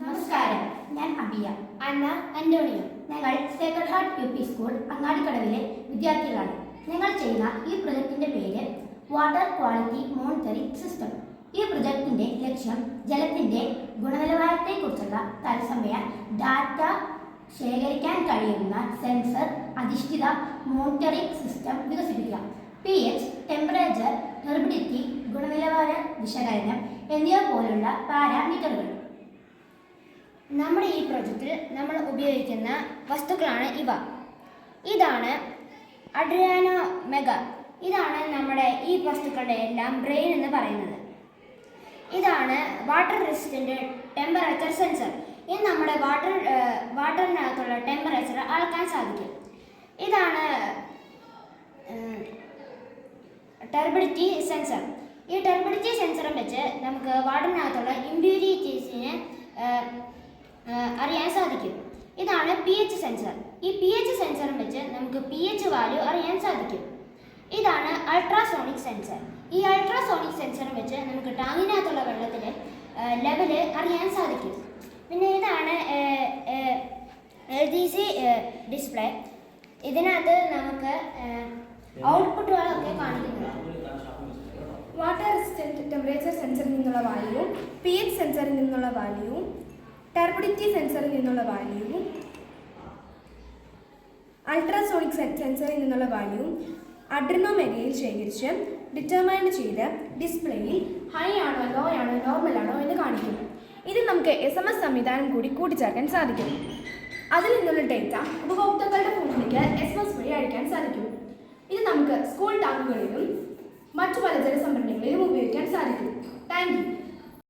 നമസ്കാരം, ഞാൻ അബിയ. അന്ന അന്റോണിയോ. ഞങ്ങൾ Sacred Heart U P School അങ്ങാടിക്കടവിലെ വിദ്യാർത്ഥികളാണ്. ഞങ്ങൾ ചെയ്യുന്ന ഈ പ്രൊജക്ടിന്റെ പേര് വാട്ടർ ക്വാളിറ്റി മോണിറ്ററിംഗ് സിസ്റ്റം. ഈ പ്രൊജക്ടിന്റെ ലക്ഷ്യം ജലത്തിന്റെ ഗുണനിലവാരത്തെക്കുറിച്ചുള്ള തത്സമയ ഡാറ്റ ശേഖരിക്കാൻ കഴിയുന്ന സെൻസർ അധിഷ്ഠിത മോണിറ്ററിംഗ് സിസ്റ്റം വികസിപ്പിക്കുക. pH, ടെമ്പറേച്ചർ, ഹെർബിഡിറ്റി, ഗുണനിലവാര വിശകലനം എന്നിവ പോലുള്ള പാരാമീറ്ററുകൾ. നമ്മുടെ ഈ പ്രൊജക്റ്റിൽ നമ്മൾ ഉപയോഗിക്കുന്ന വസ്തുക്കളാണ് ഇവ. ഇതാണ് അഡ്രിയാനോ മെഗ. ഇതാണ് നമ്മുടെ ഈ വസ്തുക്കളുടെ എല്ലാം ബ്രെയിൻ എന്ന് പറയുന്നത്. ഇതാണ് വാട്ടർ റെസിസ്റ്റൻ്റ് ടെമ്പറേച്ചർ സെൻസർ. ഇത് നമ്മുടെ വാട്ടറിനകത്തുള്ള ടെമ്പറേച്ചർ അളക്കാൻ സാധിക്കും. ഇതാണ് ടെർബിഡിറ്റി സെൻസർ. ഈ ടെർബിഡിറ്റി സെൻസറും വെച്ച് നമുക്ക് വാട്ടറിനകത്തുള്ള ഇമ്പ്യൂരിറ്റീസിനെ അറിയാൻ സാധിക്കും. ഇതാണ് pH സെൻസർ. ഈ pH സെൻസറും വെച്ച് നമുക്ക് pH വാല്യൂ അറിയാൻ സാധിക്കും. ഇതാണ് അൾട്രാസോണിക് സെൻസർ. ഈ അൾട്രാസോണിക് സെൻസറും വെച്ച് നമുക്ക് ടാങ്കിനകത്തുള്ള വെള്ളത്തിലെ ലെവല് അറിയാൻ സാധിക്കും. പിന്നെ ഇതാണ് LCD ഡിസ്പ്ലേ. ഇതിനകത്ത് നമുക്ക് ഔട്ട്പുട്ടുകളൊക്കെ കാണിക്കുന്നത്. വാട്ടർ റെസിസ്റ്റൻറ്റ് ടെമ്പറേച്ചർ സെൻസറിൽ നിന്നുള്ള വാല്യൂവും pH സെൻസറിൽ നിന്നുള്ള വാല്യൂവും ടർബിഡിറ്റി സെൻസറിൽ നിന്നുള്ള വാല്യൂവും അൾട്രാസോണിക് സെൻസറിൽ നിന്നുള്ള വാല്യൂവും അഡ്രിനോ മെഗയിൽ ശേഖരിച്ച് ഡിറ്റർമൈൻ ചെയ്ത് ഡിസ്പ്ലേയിൽ ഹൈ ആണോ ലോ ആണോ നോർമൽ ആണോ എന്ന് കാണിക്കും. ഇത് നമുക്ക് SMS സംവിധാനം കൂടി കൂട്ടിച്ചേർക്കാൻ സാധിക്കും. അതിൽ നിന്നുള്ള ഡേറ്റ ഉപഭോക്താക്കളുടെ ഫോണിലേക്ക് SMS വഴി അയക്കാൻ സാധിക്കും. ഇത് നമുക്ക് സ്കൂൾ ടാങ്കുകളിലും മറ്റു പലചര സംഭരണികളിലും ഉപയോഗിക്കാൻ സാധിക്കും. Thank you.